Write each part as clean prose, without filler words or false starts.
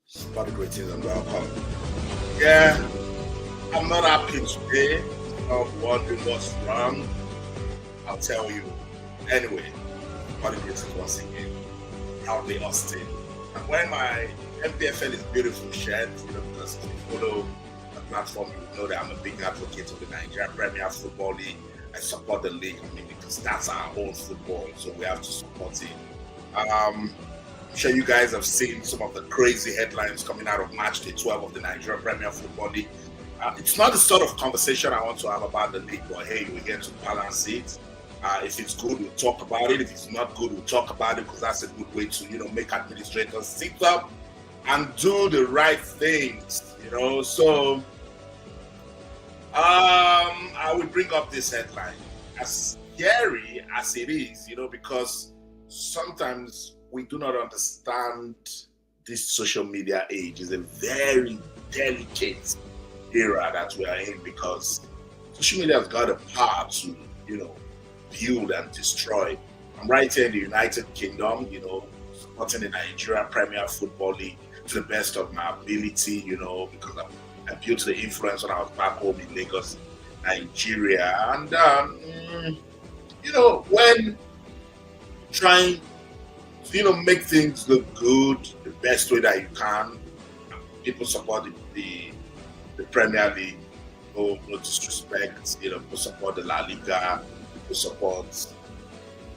Spotted greetings and welcome. Yeah, I'm not happy today. I'm wondering what's wrong. I'll tell you. Anyway, spotted greetings once again. Proudly Austin. I'm wearing my NPFL is beautiful shirt, because if you follow the platform, you know that I'm a big advocate of the Nigerian Premier Football League. I support the league, because that's our own football, so we have to support it. I'm sure you guys have seen some of the crazy headlines coming out of matchday 12 of the Nigerian Premier Football League. It's not the sort of conversation I want to have about the league, but hey, we're here to balance it. If it's good, we'll talk about it. If it's not good, we'll talk about it, because that's a good way to, make administrators sit up and do the right things, So, I will bring up this headline, as scary as it is, because sometimes we do not understand this social media age. Is a very delicate era that we are in, because social media has got a power to, build and destroy. I'm right here in the United Kingdom, supporting the Nigerian Premier Football League to the best of my ability, because I built the influence when I was back home in Lagos, Nigeria. And, when trying to, make things look good the best way that you can, people support the Premier League, no disrespect, people support the La Liga, people support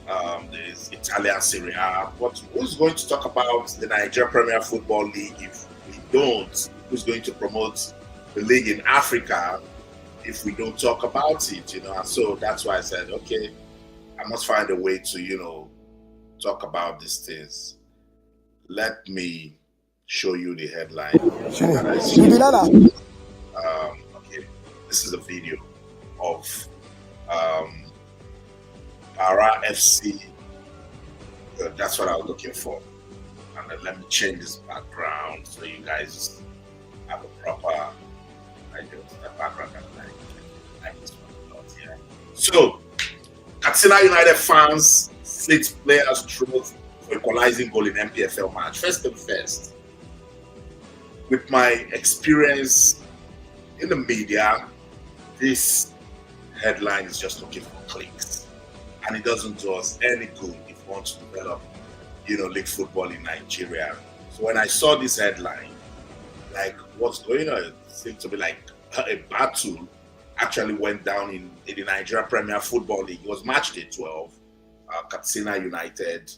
the Italian Serie A. But who's going to talk about the Nigeria Premier Football League if we don't? Who's going to promote the league in Africa if we don't talk about it? And so that's why I said, okay, I must find a way to, talk about these things. Let me show you the headline. Okay, this is a video of Barau FC. That's what I was looking for. And then let me change this background so you guys have a proper idea of the background. Like this one a lot here. So, Katsina United fans slit players' throats for equalizing goal in NPFL match. First and first, with my experience in the media, this headline is just looking for clicks, and it doesn't do us any good if we want to develop, league football in Nigeria. So when I saw this headline, like, what's going on? It seemed to be like a battle actually went down in the Nigeria Premier Football League. It was matchday 12. Katsina United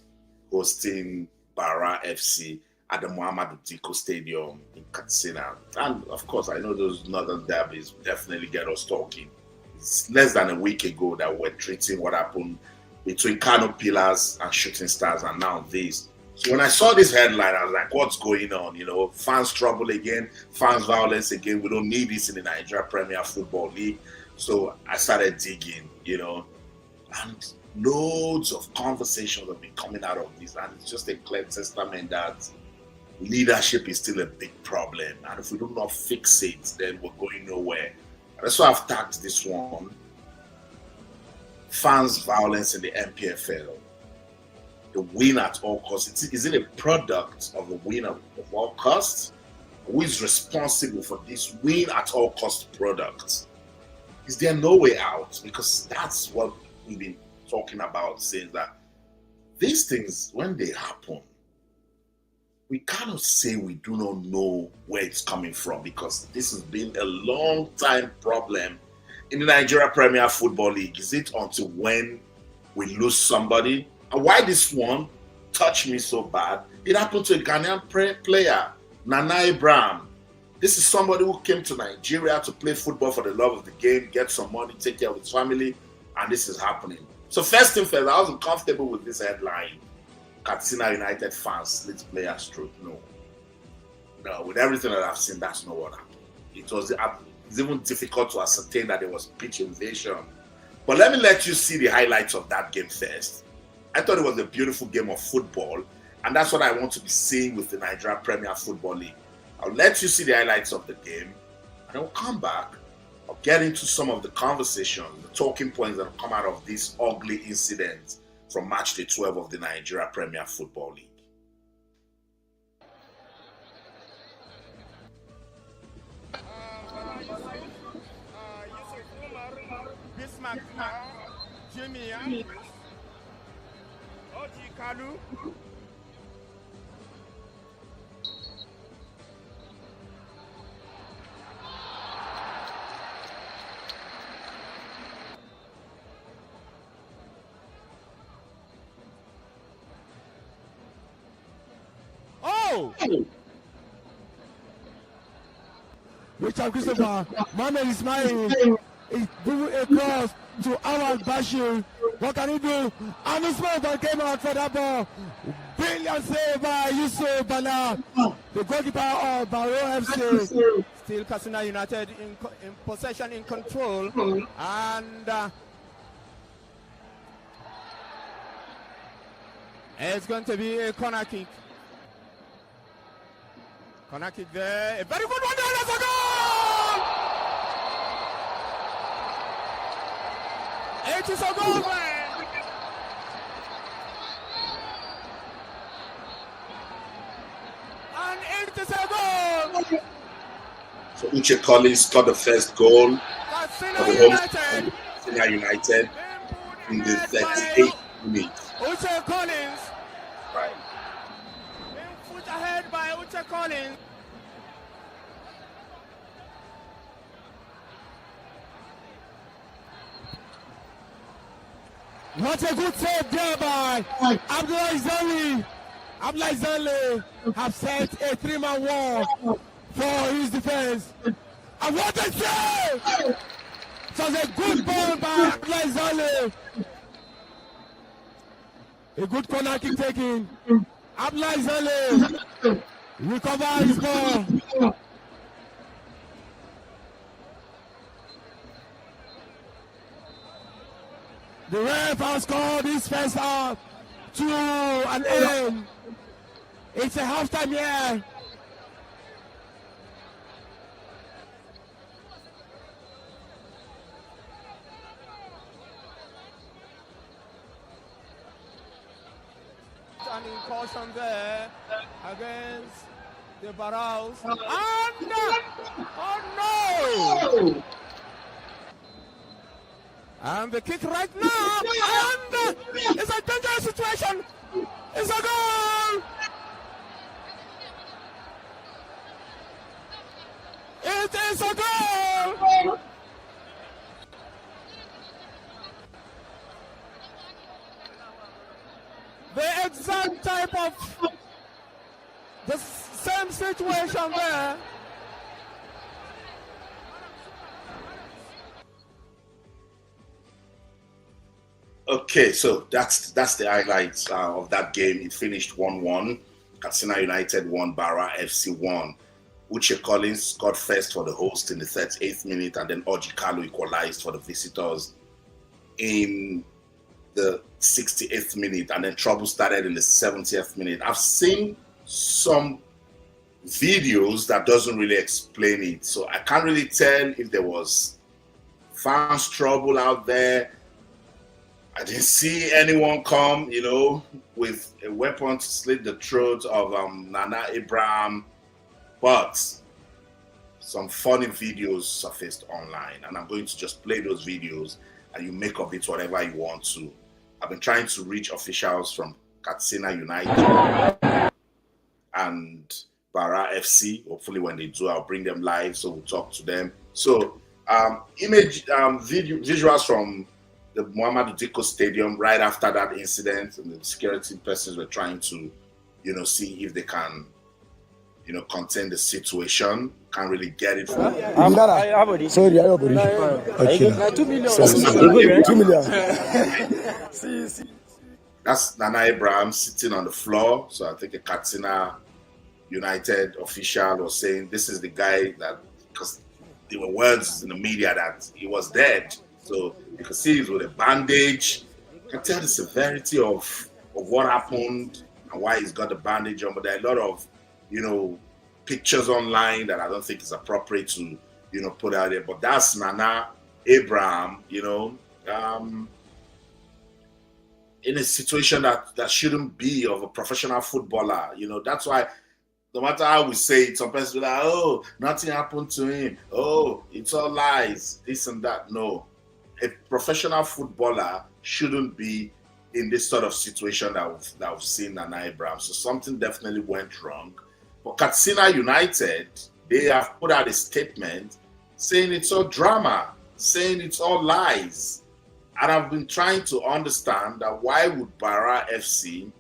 hosting Barau FC at the Muhammadu Diko Stadium in Katsina. And of course, I know those northern derbies definitely get us talking. It's less than a week ago that we're treating what happened between Kano Pillars and Shooting Stars, and now this. So when I saw this headline, I was like, what's going on? Fans trouble again, fans violence again. We don't need this in the Nigeria Premier Football League. So I started digging, and loads of conversations have been coming out of this, and it's just a clear testament that leadership is still a big problem, and if we do not fix it, then we're going nowhere. And that's why I've tagged this one: fans violence in the NPFL, the win at all costs. Is it a product of the win of all costs? Who is responsible for this win at all cost product? Is there no way out? Because that's what we've been talking about, saying that these things, when they happen, we cannot say we do not know where it's coming from, because this has been a long time problem in the Nigeria Premier Football League. Is it until when we lose somebody? And why this one touched me so bad? It happened to a Ghanaian player, Nana Abraham. This is somebody who came to Nigeria to play football for the love of the game, get some money, take care of his family, and this is happening. So first thing first, I wasn't comfortable with this headline. Katsina United fans slit players' throat. No, with everything that I've seen, that's not what happened. It's even difficult to ascertain that there was pitch invasion. But let me let you see the highlights of that game first. I thought it was a beautiful game of football, and that's what I want to be seeing with the Nigeria Premier Football League. I'll let you see the highlights of the game, and I'll come back. I'll get into some of the conversation, the talking points that have come out of this ugly incident from matchday 12 of the Nigeria Premier Football League. back now. Jimmy, Orji, Kalu. Oh! Richard Christopher, Mohamed Ismail is moving across to Awal Bashir. What can he do? And Usman came out for that ball. Brilliant save by Yusuf Bala, the goalkeeper of Barau FC. Still Katsina United in possession, in control. And it's going to be a corner kick. Corner kick there. A very good one there. That's a goal! It is a goal, man. And it is a goal. So Uche Collins got the first goal Katsina for the United. Katsina United in the 38th minute. Uche Collins. Right. Put ahead by Uche Collins. What a good save there by Abdullah Zali. Abdullah Zali have set a 3-man wall for his defense. And what a save! It was a good ball by Abdullah Zali. A good corner kick taking. Abdullah Zali recover his ball. The ref has called this first half to an end. It's a halftime here. An incursion there against the Barraus. And oh no! And the kick right now, and it's a dangerous situation. It's a goal. It is a goal. The exact type of the same situation there. Okay, so that's the highlights of that game. It finished 1-1. Katsina United won, Barau FC won. Uche Collins scored first for the host in the 38th minute, and then Orji Kalu equalized for the visitors in the 68th minute, and then trouble started in the 70th minute. I've seen some videos that doesn't really explain it, so I can't really tell if there was fans trouble out there. I didn't see anyone come, with a weapon to slit the throat of Nana Abraham, but some funny videos surfaced online, and I'm going to just play those videos and you make of it whatever you want to. I've been trying to reach officials from Katsina United and Barau FC. Hopefully when they do, I'll bring them live so we'll talk to them. So visuals from the Muhammadu Dikko Stadium right after that incident, and the security persons were trying to, see if they can, contain the situation. Can't really get it from Sorry, I okay. 2 million. 2 million. That's Nana Abraham sitting on the floor. So I think a Katsina United official was saying this is the guy that, because there were words in the media that he was dead. So you can see he's with a bandage. You can tell the severity of what happened and why he's got the bandage on. But there are a lot of, pictures online that I don't think is appropriate to, put out there. But that's Nana Abraham, in a situation that shouldn't be of a professional footballer. That's why no matter how we say it, some people are like, oh, nothing happened to him. Oh, it's all lies, this and that. No. a professional footballer shouldn't be in this sort of situation that we've seen Nana Abraham. So something definitely went wrong. For Katsina United, they have put out a statement saying it's all drama, saying it's all lies. And I've been trying to understand that why would Barau FC,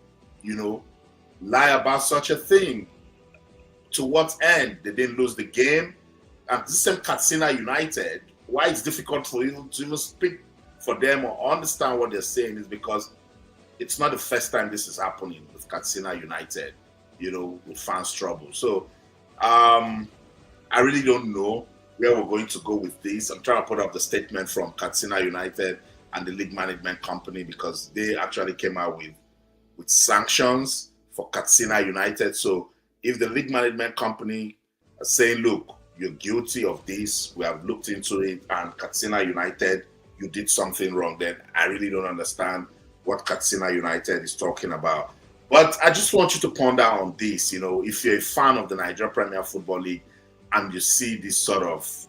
lie about such a thing? To what end? They didn't lose the game. And this same Katsina United, why it's difficult for you to even speak for them or understand what they're saying is because it's not the first time this is happening with Katsina United, with fans' trouble. So I really don't know where we're going to go with this. I'm trying to put up the statement from Katsina United and the league management company because they actually came out with sanctions for Katsina United. So if the league management company are saying, look, you're guilty of this, we have looked into it, and Katsina United, you did something wrong, then I really don't understand what Katsina United is talking about. But I just want you to ponder on this, if you're a fan of the Nigeria Premier Football League and you see this sort of,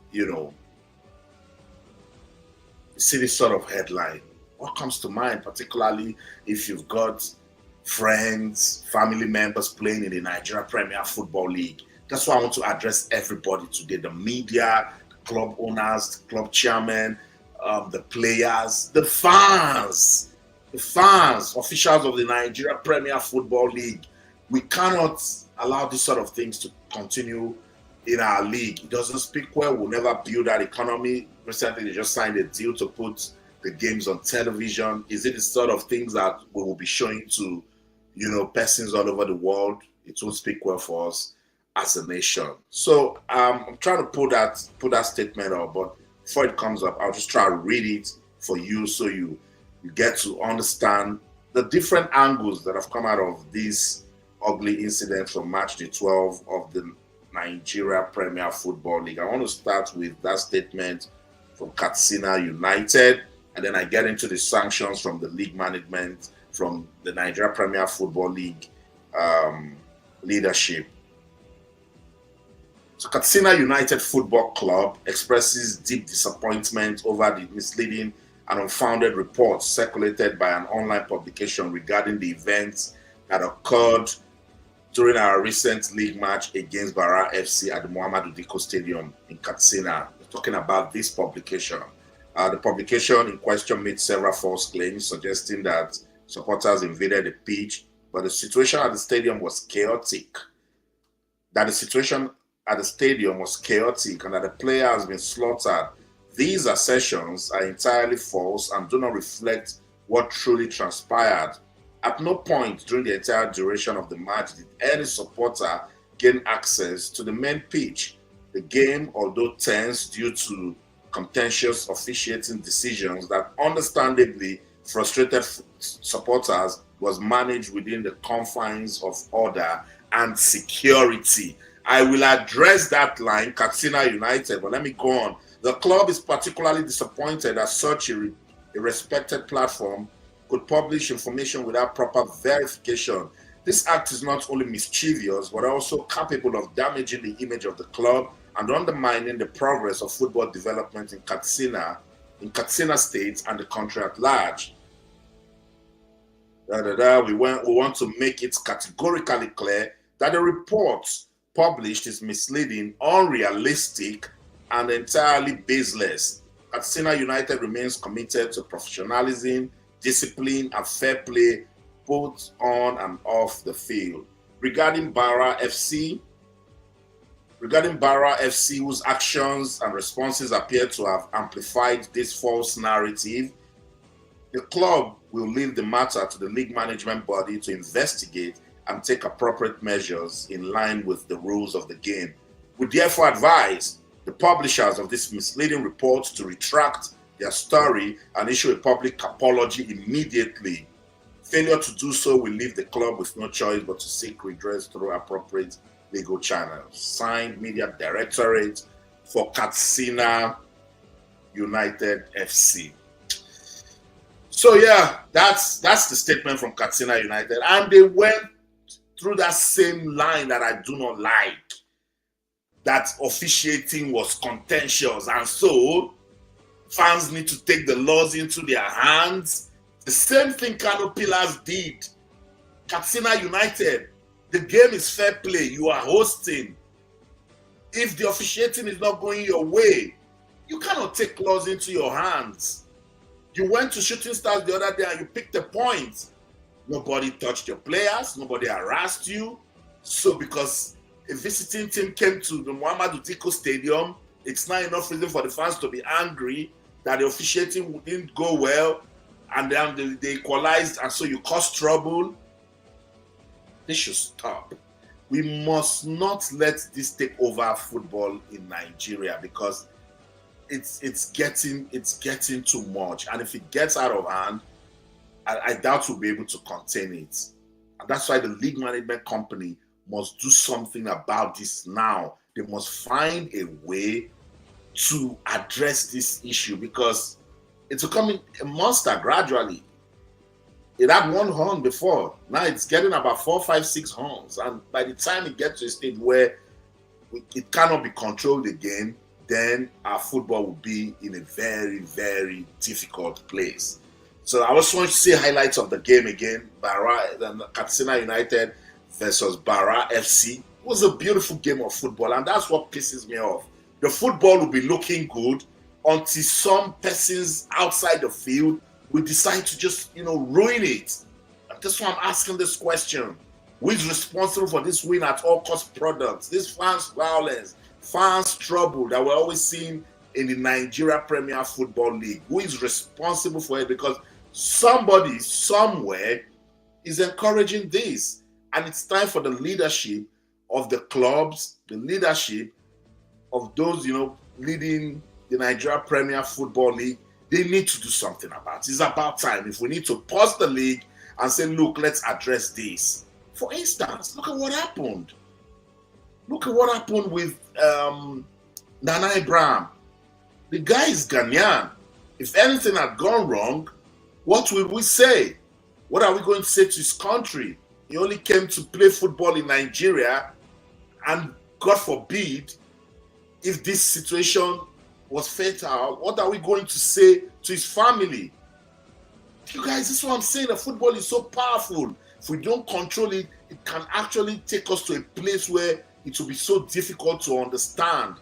headline, what comes to mind, particularly if you've got friends, family members playing in the Nigeria Premier Football League? That's why I want to address everybody today, the media, the club owners, the club chairmen, the players, the fans, officials of the Nigeria Premier Football League. We cannot allow these sort of things to continue in our league. It doesn't speak well. We'll never build that economy. Recently, they just signed a deal to put the games on television. Is it the sort of things that we will be showing to, persons all over the world? It won't speak well for us as a nation. So I'm trying to put that statement up, but before it comes up, I'll just try to read it for you so you get to understand the different angles that have come out of this ugly incident from matchday 12 of the Nigeria Premier Football League. I want to start with that statement from Katsina United, and then I get into the sanctions from the league management, from the Nigeria Premier Football League leadership. So Katsina United Football Club expresses deep disappointment over the misleading and unfounded reports circulated by an online publication regarding the events that occurred during our recent league match against Barau FC at the Muhammadu Diko Stadium in Katsina. We're talking about this publication. The publication in question made several false claims suggesting that supporters invaded the pitch, but the situation at the stadium was chaotic. And that the player has been slaughtered. These assertions are entirely false and do not reflect what truly transpired. At no point during the entire duration of the match did any supporter gain access to the main pitch. The game, although tense due to contentious officiating decisions that understandably frustrated supporters, was managed within the confines of order and security. I will address that line, Katsina United, but let me go on. The club is particularly disappointed that such a respected platform could publish information without proper verification. This act is not only mischievous, but also capable of damaging the image of the club and undermining the progress of football development in Katsina State and the country at large. We want to make it categorically clear that the report published is misleading, unrealistic, and entirely baseless. Katsina United remains committed to professionalism, discipline, and fair play, both on and off the field. Regarding Barau FC, whose actions and responses appear to have amplified this false narrative, the club will leave the matter to the league management body to investigate and take appropriate measures in line with the rules of the game. We therefore advise the publishers of this misleading report to retract their story and issue a public apology immediately. Failure to do so will leave the club with no choice but to seek redress through appropriate legal channels. Signed, Media Directorate for Katsina United FC. So yeah, that's the statement from Katsina United, and they went through that same line that I do not like, that officiating was contentious, and so Fans need to take the laws into their hands. The same thing Kano Pillars did. Katsina United, the game is fair play. You are hosting. If the officiating is not going your way, you cannot take laws into your hands. You went to Shooting Stars the other day and you picked a point. Nobody touched your players. Nobody harassed you. So because a visiting team came to the Muhammadu Diko Stadium, it's not enough reason for the fans to be angry that the officiating didn't go well, and then they equalized, and so you caused trouble. This should stop. We must not let this take over football in Nigeria, because it's getting too much, and if it gets out of hand, I doubt we'll be able to contain it. And that's why the league management company must do something about this now. They must find a way to address this issue, because it's becoming a monster gradually. It had one horn before. Now it's getting about 4, 5, 6 horns. And by the time it gets to a stage where it cannot be controlled again, then our football will be in a very, very difficult place. So I just want to see highlights of the game again. Katsina United versus Barau FC. It was a beautiful game of football, and that's what pisses me off. The football will be looking good until some persons outside the field will decide to just, ruin it. And that's why I'm asking this question. Who is responsible for this win at all cost products? This fans violence, fans trouble that we're always seeing in the Nigeria Premier Football League. Who is responsible for it? Because somebody somewhere is encouraging this. And it's time for the leadership of the clubs, the leadership of those, leading the Nigeria Premier Football League. They need to do something about it. It's about time. If we need to pause the league and say, look, let's address this. For instance, look at what happened. Look at what happened with Nana Abraham. The guy is Ghanaian. If anything had gone wrong, what will we say? What are we going to say to his country? He only came to play football in Nigeria, and God forbid, if this situation was fatal, what are we going to say to his family? You guys, this is what I'm saying. The football is so powerful. If we don't control it, it can actually take us to a place where it will be so difficult to understand.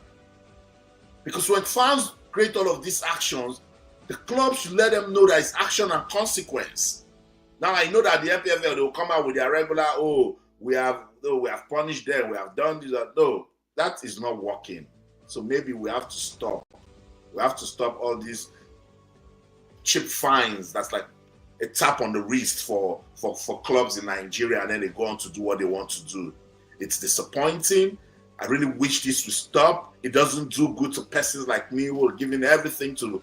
Because when fans create all of these actions, the club should let them know that it's action and consequence. Now I know that the NPFL, they will come out with their regular, we have punished them, we have done this. No, that is not working. So maybe we have to stop. We have to stop all these cheap fines. That's like a tap on the wrist for clubs in Nigeria, and then they go on to do what they want to do. It's disappointing. I really wish this would stop. It doesn't do good to persons like me who are giving everything to,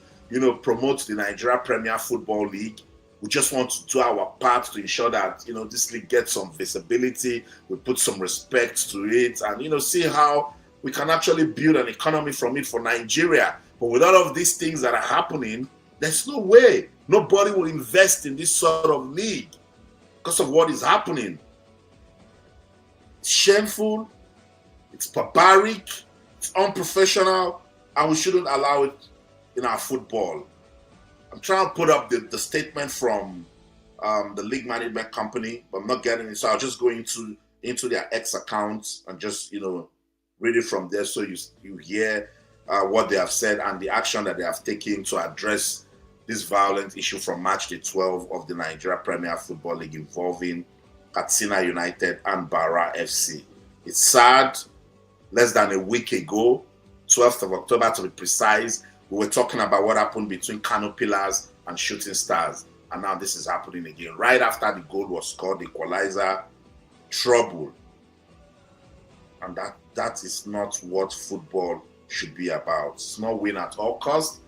promote the Nigeria Premier Football League. We just want to do our part to ensure that, this league gets some visibility. We put some respect to it, and, see how we can actually build an economy from it for Nigeria. But with all of these things that are happening, there's no way. Nobody will invest in this sort of league because of what is happening. It's shameful, it's barbaric, it's unprofessional, and we shouldn't allow it in our football. I'm trying to put up the statement from the league management company, but I'm not getting it. So I'll just go into their X accounts and just, read it from there, so you hear what they have said and the action that they have taken to address this violent issue from matchday 12 of the Nigeria Premier Football League involving Katsina United and Barau FC. It's sad. Less than a week ago, 12th of October to be precise, we were talking about what happened between Kano Pillars and Shooting Stars. And now this is happening again. Right after the goal was scored, the equalizer, trouble. And that is not what football should be about. It's not win at all costs.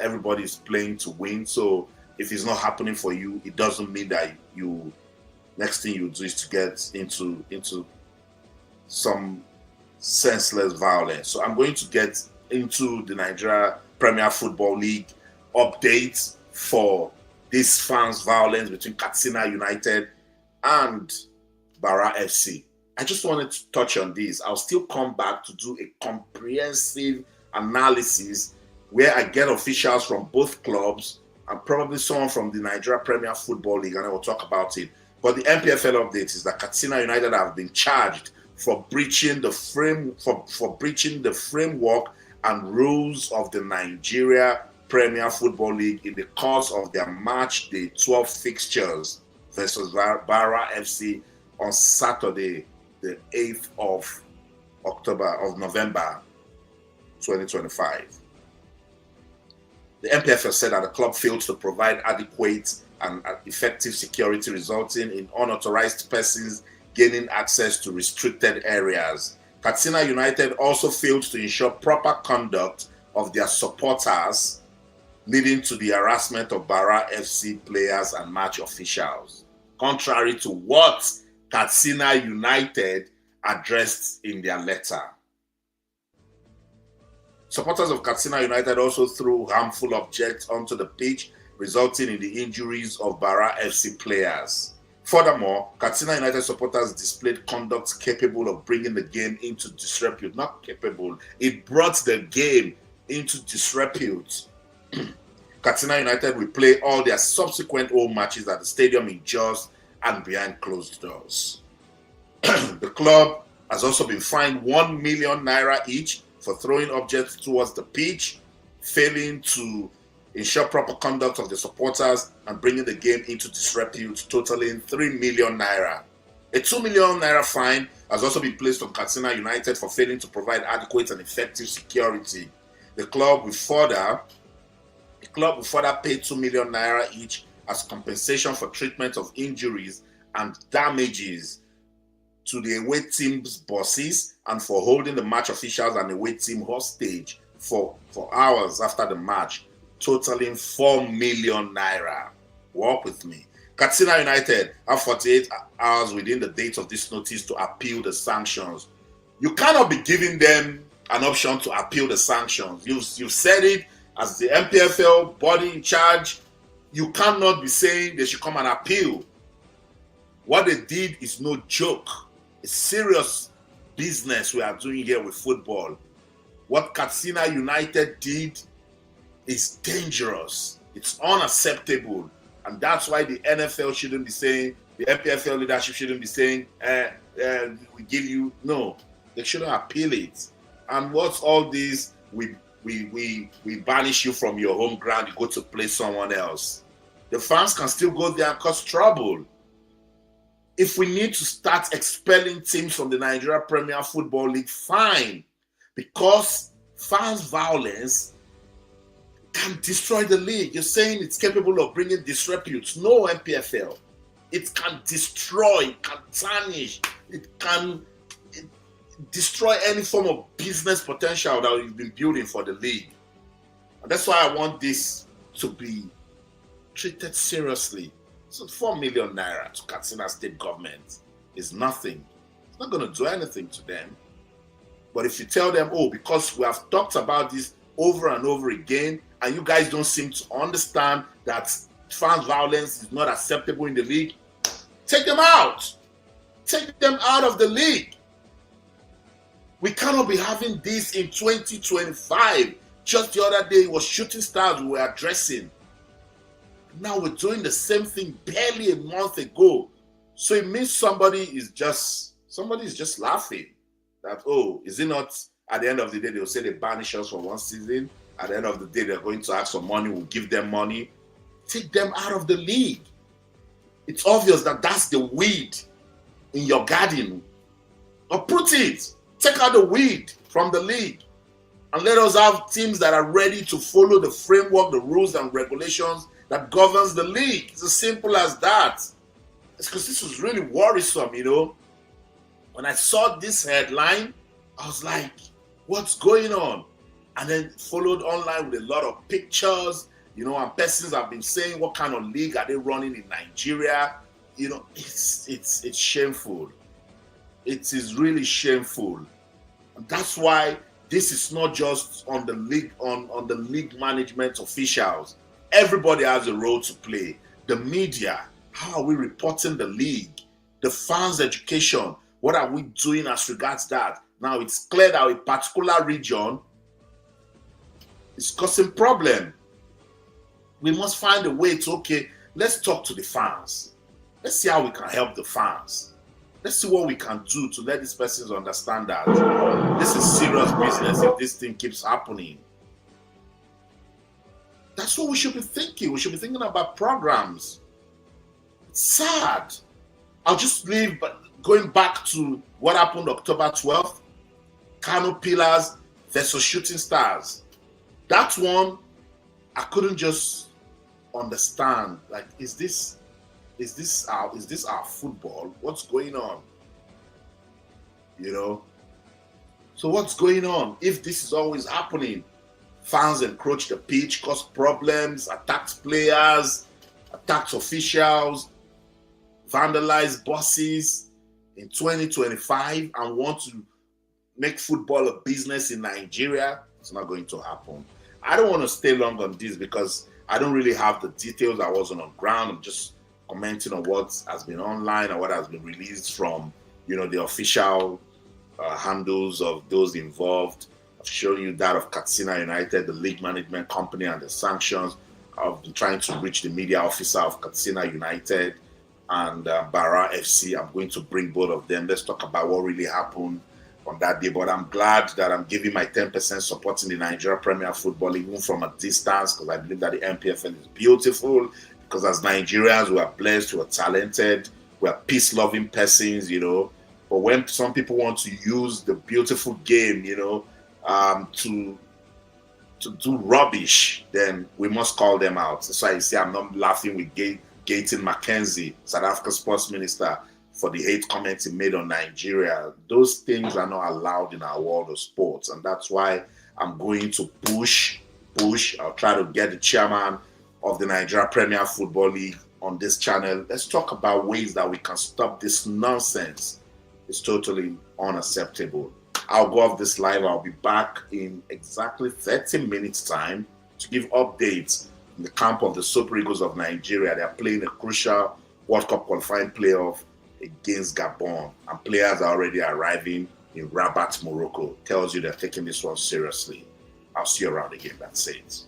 Everybody is playing to win. So if it's not happening for you, it doesn't mean that next thing you do is to get into some senseless violence. So I'm going to get into the Nigeria Premier Football League updates for this fans violence between Katsina United and Barau FC. I just wanted to touch on this. I'll still come back to do a comprehensive analysis where I get officials from both clubs and probably someone from the Nigeria Premier Football League, and I will talk about it. But the NPFL update is that Katsina United have been charged for breaching the breaching the framework and rules of the Nigeria Premier Football League in the course of their match day 12 fixtures versus Barau FC on Saturday, the 8th of November 2025. The NPFL said that the club failed to provide adequate and effective security, resulting in unauthorized persons gaining access to restricted areas. Katsina United also failed to ensure proper conduct of their supporters, leading to the harassment of Barau FC players and match officials, contrary to what Katsina United addressed in their letter. Supporters of Katsina United also threw harmful objects onto the pitch, resulting in the injuries of Barau FC players. Furthermore, Katsina United supporters displayed conduct capable of bringing the game into disrepute. Not capable, it brought the game into disrepute. Katsina United will play all their subsequent home matches at the stadium in Jos and behind closed doors. The club has also been fined 1 million naira each for throwing objects towards the pitch, failing to ensure proper conduct of the supporters, and bringing the game into disrepute, totaling 3 million naira. A 2 million naira fine has also been placed on Katsina United for failing to provide adequate and effective security. The club will further pay 2 million naira each as compensation for treatment of injuries and damages to the away team's bosses and for holding the match officials and away team hostage for hours after the match, totaling 4 million naira. Walk with me. Katsina United have 48 hours within the date of this notice to appeal the sanctions. You cannot be giving them an option to appeal the sanctions. You've said it as the NPFL body in charge. You cannot be saying they should come and appeal. What they did is no joke. It's serious business we are doing here with football. What Katsina United did is dangerous. It's unacceptable. And that's why the NFL shouldn't be saying, the NPFL leadership shouldn't be saying, we give you, no. They shouldn't appeal it. And what's all this, we banish you from your home ground, you go to play someone else. The fans can still go there and cause trouble. If we need to start expelling teams from the Nigeria Premier Football League, fine. Because fans' violence can destroy the league. You're saying it's capable of bringing disrepute. No, NPFL. It can destroy, it can tarnish, it can destroy any form of business potential that you've been building for the league. And that's why I want this to be treated seriously. So 4 million naira to Katsina state government is nothing. It's not going to do anything to them. But if you tell them, oh, because we have talked about this over and over again, and you guys don't seem to understand that fans' violence is not acceptable in the league, take them out. Take them out of the league. We cannot be having this in 2025. Just the other day, it was Shooting Stars we were addressing. Now we're doing the same thing barely a month ago. So it means somebody is just laughing that, oh, is it not, at the end of the day, they'll say they banish us for one season. At the end of the day, they're going to ask for money. We'll give them money. Take them out of the league. It's obvious that that's the weed in your garden. Uproot it. Take out the weed from the league. And let us have teams that are ready to follow the framework, the rules and regulations that governs the league. It's as simple as that. It's because this was really worrisome, you know. When I saw this headline, I was like, what's going on? And then followed online with a lot of pictures, you know, and persons have been saying, what kind of league are they running in Nigeria? You know, it's shameful. It is really shameful. And that's why this is not just on the league, on the league management officials. Everybody has a role to play. The media, how are we reporting the league? The fans' education, what are we doing as regards that? Now it's clear that a particular region It's causing problem. We must find a way to, okay, let's talk to the fans. Let's see how we can help the fans. Let's see what we can do to let these persons understand that this is serious business if this thing keeps happening. That's what we should be thinking. We should be thinking about programs. It's sad. I'll just leave, but going back to what happened October 12th, Kano Pillars versus Shooting Stars. That one, I couldn't just understand. Like, is this our football? What's going on? You know? So what's going on? If this is always happening, fans encroach the pitch, cause problems, attack players, attack officials, vandalize buses in 2025 and want to make football a business in Nigeria, it's not going to happen. I don't want to stay long on this because I don't really have the details. I wasn't on ground. I'm just commenting on what has been online and what has been released from, the official handles of those involved. I've shown you that of Katsina United, the league management company, and the sanctions. I've been trying to reach the media officer of Katsina United and Barau FC. I'm going to bring both of them. Let's talk about what really happened on that day. But I'm glad that I'm giving my 10% support in the Nigeria Premier Football, even from a distance, because I believe that the NPFL is beautiful. Because as Nigerians, we are blessed, we are talented, we are peace-loving persons, But when some people want to use the beautiful game, to do rubbish, then we must call them out. That's why you see I'm not laughing with Gayton McKenzie, South Africa sports minister, for the hate comments he made on Nigeria. Those things are not allowed in our world of sports. And that's why I'm going to push. I'll try to get the chairman of the Nigeria Premier Football League on this channel. Let's talk about ways that we can stop this nonsense. It's totally unacceptable. I'll go off this live. I'll be back in exactly 30 minutes time to give updates in the camp of the Super Eagles of Nigeria. They're playing a crucial World Cup qualifying playoff against Gabon, and players are already arriving in Rabat, Morocco. Tells you they're taking this one seriously. I'll see you around again. That's it.